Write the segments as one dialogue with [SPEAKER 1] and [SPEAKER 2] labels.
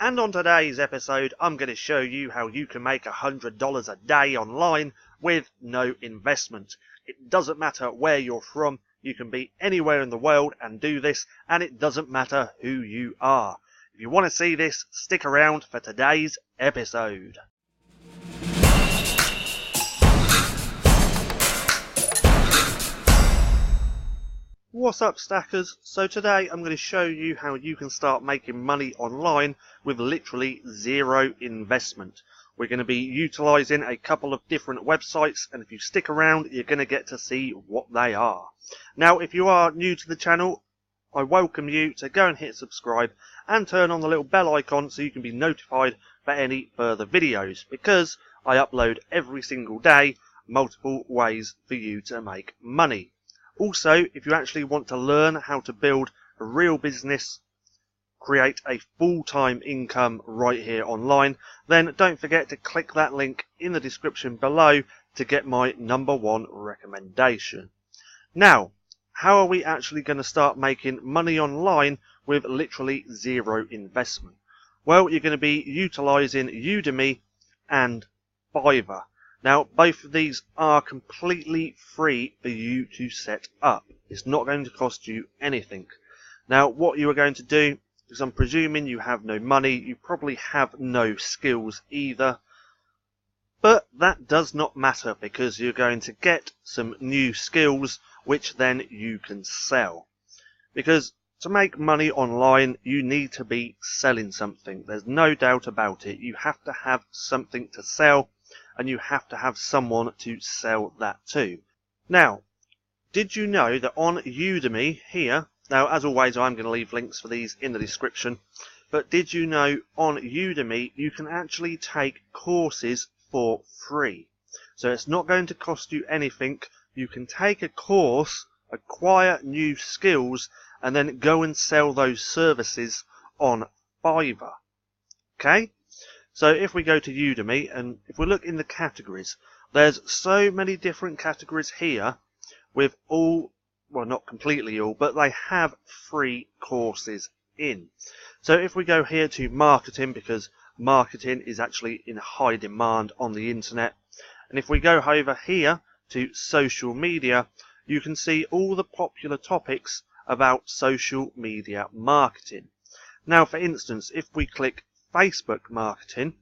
[SPEAKER 1] And on today's episode, I'm going to show you how you can make $100 a day online with no investment. It doesn't matter where you're from, you can be anywhere in the world and do this, and it doesn't matter who you are. If you want to see this, stick around for today's episode. What's up, stackers? So today I'm going to show you how you can start making money online with literally zero investment. We're going to be utilizing a couple of different websites, and if you stick around you're going to get to see what they are. Now, if you are new to the channel, I welcome you to go and hit subscribe and turn on the little bell icon so you can be notified for any further videos, because I upload every single day multiple ways for you to make money. Also, if you actually want to learn how to build a real business, create a full-time income right here online, then don't forget to click that link in the description below to get my #1 recommendation. Now, how are we actually going to start making money online with literally zero investment? Well, you're going to be utilizing Udemy and Fiverr. Now, both of these are completely free for you to set up. It's not going to cost you anything. Now, what you are going to do, because I'm presuming you have no money, you probably have no skills either. But that does not matter, because you're going to get some new skills which then you can sell. Because to make money online, you need to be selling something. There's no doubt about it. You have to have something to sell, and you have to have someone to sell that to. Now, did you know that on Udemy here, now as always I'm going to leave links for these in the description, but did you know on Udemy you can actually take courses for free? So it's not going to cost you anything. You can take a course, acquire new skills, and then go and sell those services on Fiverr. Okay? So if we go to Udemy, and if we look in the categories, there's so many different categories here with all, well, not completely all, but they have free courses in. So if we go here to marketing, because marketing is actually in high demand on the internet, and if we go over here to social media, you can see all the popular topics about social media marketing. Now, for instance, if we click Facebook marketing,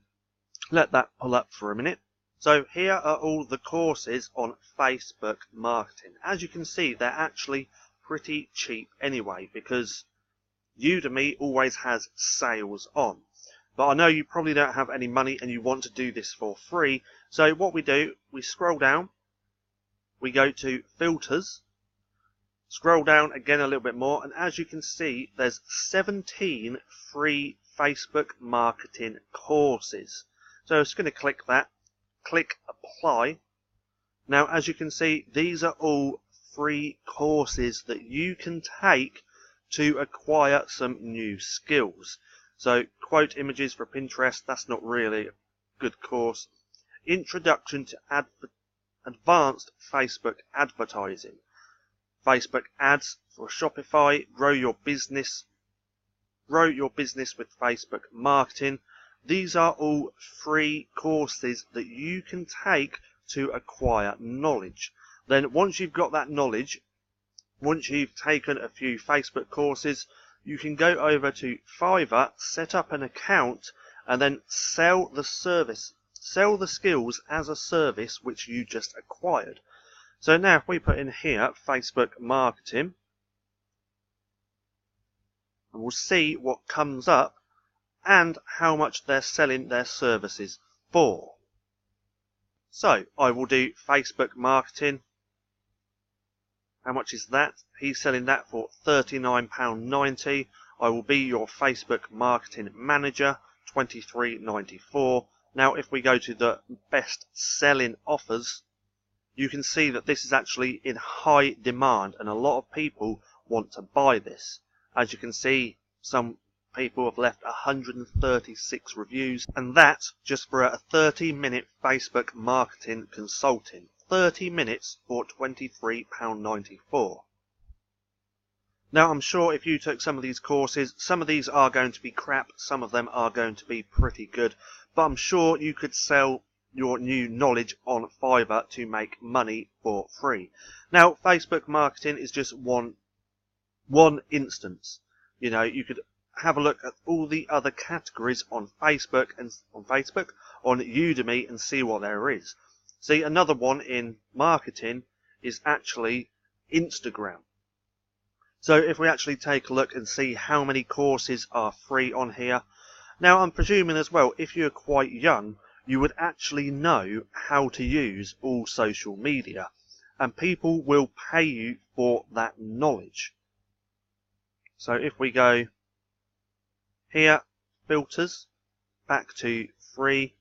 [SPEAKER 1] let that pull up for a minute. So here are all the courses on Facebook marketing. As you can see, they're actually pretty cheap anyway, because Udemy always has sales on. But I know you probably don't have any money and you want to do this for free. So what we do, we scroll down, we go to filters, scroll down again a little bit more, and as you can see, there's 17 free Facebook marketing courses. So I'm just going to click that, click apply. Now, as you can see, these are all free courses that you can take to acquire some new skills. So quote images for Pinterest, that's not really a good course. Introduction to advanced Facebook advertising. Facebook ads for Shopify, grow your business with Facebook marketing. These are all free courses that you can take to acquire knowledge. Then once you've got that knowledge, once you've taken a few Facebook courses, you can go over to Fiverr, set up an account, and then sell the service, sell the skills as a service which you just acquired. So now if we put in here Facebook marketing, and we'll see what comes up and how much they're selling their services for. So I will do Facebook marketing. How much is that? He's selling that for £39.90. I will be your Facebook marketing manager, £23.94. Now if we go to the best selling offers, you can see that this is actually in high demand and a lot of people want to buy this. As you can see, some people have left 136 reviews, and that just for a 30-minute Facebook marketing consulting. 30 minutes for £23.94. Now, I'm sure if you took some of these courses, some of these are going to be crap, some of them are going to be pretty good, but I'm sure you could sell your new knowledge on Fiverr to make money for free. Now, Facebook marketing is just one instance. You know, you could have a look at all the other categories on Facebook and on Udemy and see what there is. See, another one in marketing is actually Instagram. So if we actually take a look and see how many courses are free on here. Now, I'm presuming as well, if you're quite young, you would actually know how to use all social media, and people will pay you for that knowledge. So if we go here, filters, back to free.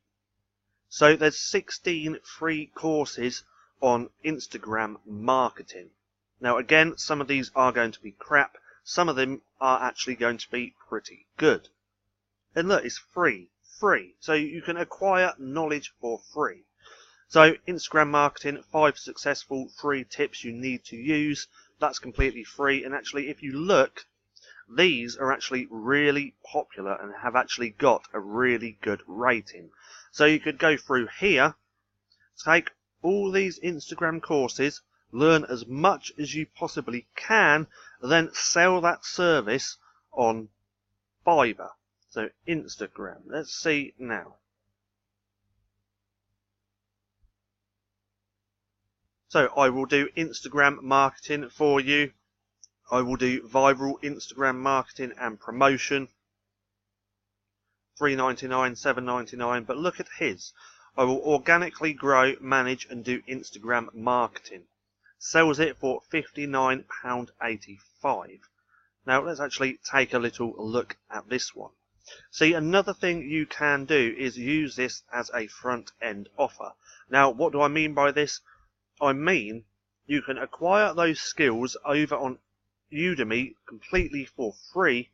[SPEAKER 1] So there's 16 free courses on Instagram marketing. Now again, some of these are going to be crap, some of them are actually going to be pretty good. And look, it's free. So you can acquire knowledge for free. So Instagram marketing, 5 successful free tips you need to use. That's completely free, and actually if you look, these are actually really popular and have actually got a really good rating. So you could go through here, take all these Instagram courses, learn as much as you possibly can, then sell that service on Fiverr. So Instagram, let's see now. So I will do Instagram marketing for you. I will do viral Instagram marketing and promotion. $3.99, $7.99, but look at his. I will organically grow, manage and do Instagram marketing. Sells it for £59.85. Now let's actually take a little look at this one. See, another thing you can do is use this as a front end offer. Now what do I mean by this? I mean you can acquire those skills over on Udemy completely for free,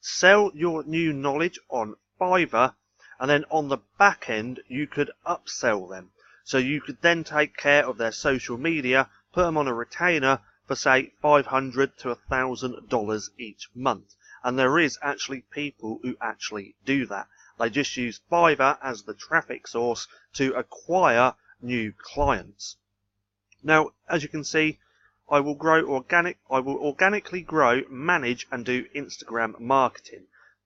[SPEAKER 1] sell your new knowledge on Fiverr, and then on the back end you could upsell them. So you could then take care of their social media, put them on a retainer for say $500 to $1,000 each month. And there is actually people who actually do that. They just use Fiverr as the traffic source to acquire new clients. Now, as you can see, I will organically grow, manage and do Instagram marketing.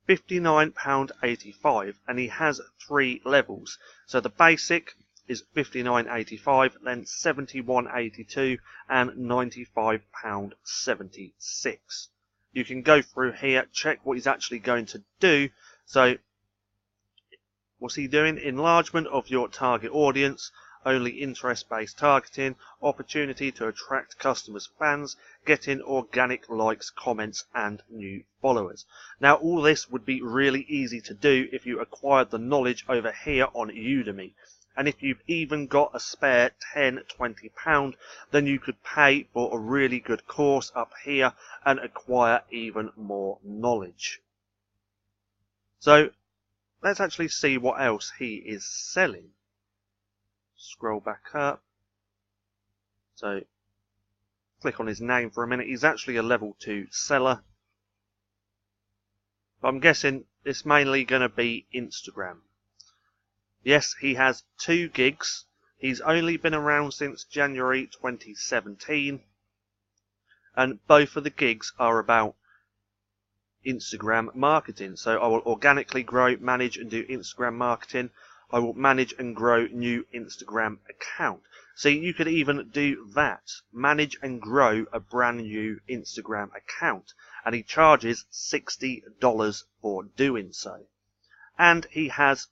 [SPEAKER 1] £59.85, and he has 3 levels. So the basic is £59.85, then £71.82 and £95.76. You can go through here, check what he's actually going to do. So what's he doing? Enlargement of your target audience, only interest-based targeting, opportunity to attract customers, fans, getting organic likes, comments and new followers. Now all this would be really easy to do if you acquired the knowledge over here on Udemy. And if you've even got a spare £10, £20, then you could pay for a really good course up here and acquire even more knowledge. So let's actually see what else he is selling. Scroll back up. So click on his name for a minute. He's actually a level 2 seller. But I'm guessing it's mainly going to be Instagram. Yes, he has 2 gigs. He's only been around since January 2017. And both of the gigs are about Instagram marketing. So I will organically grow, manage and do Instagram marketing. I will manage and grow new Instagram account. See, you could even do that. Manage and grow a brand new Instagram account. And he charges $60 for doing so. And he has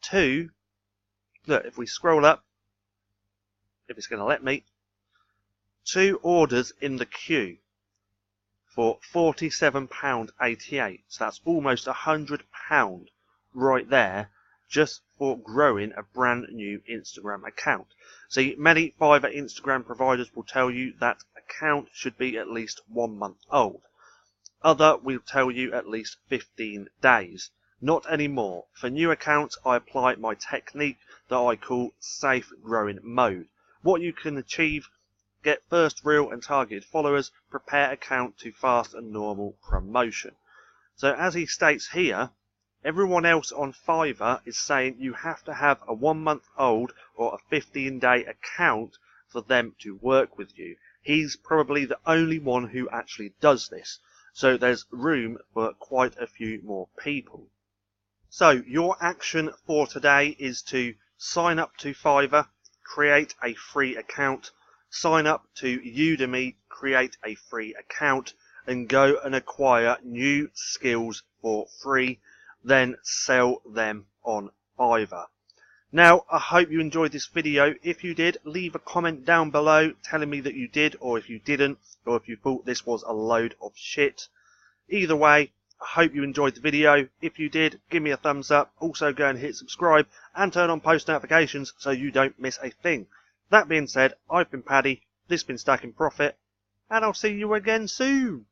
[SPEAKER 1] 2, look, if we scroll up, if it's going to let me, 2 orders in the queue for £47.88. So that's almost £100 right there just for growing a brand new Instagram account. See, many Fiverr Instagram providers will tell you that account should be at least 1 month old. Other will tell you at least 15 days. Not anymore. For new accounts, I apply my technique that I call safe growing mode. What you can achieve get first real and targeted followers, prepare account to fast and normal promotion. So as he states here, everyone else on Fiverr is saying you have to have a 1 month old or a 15-day account for them to work with you. He's probably the only one who actually does this. So there's room for quite a few more people. So your action for today is to sign up to Fiverr, create a free account, sign up to Udemy, create a free account, and go and acquire new skills for free, then sell them on Fiverr. Now, I hope you enjoyed this video. If you did, leave a comment down below telling me that you did, or if you didn't, or if you thought this was a load of shit. Either way, I hope you enjoyed the video. If you did, give me a thumbs up. Also go and hit subscribe and turn on post notifications so you don't miss a thing. That being said, I've been Paddy, this has been Stacking Profit, and I'll see you again soon.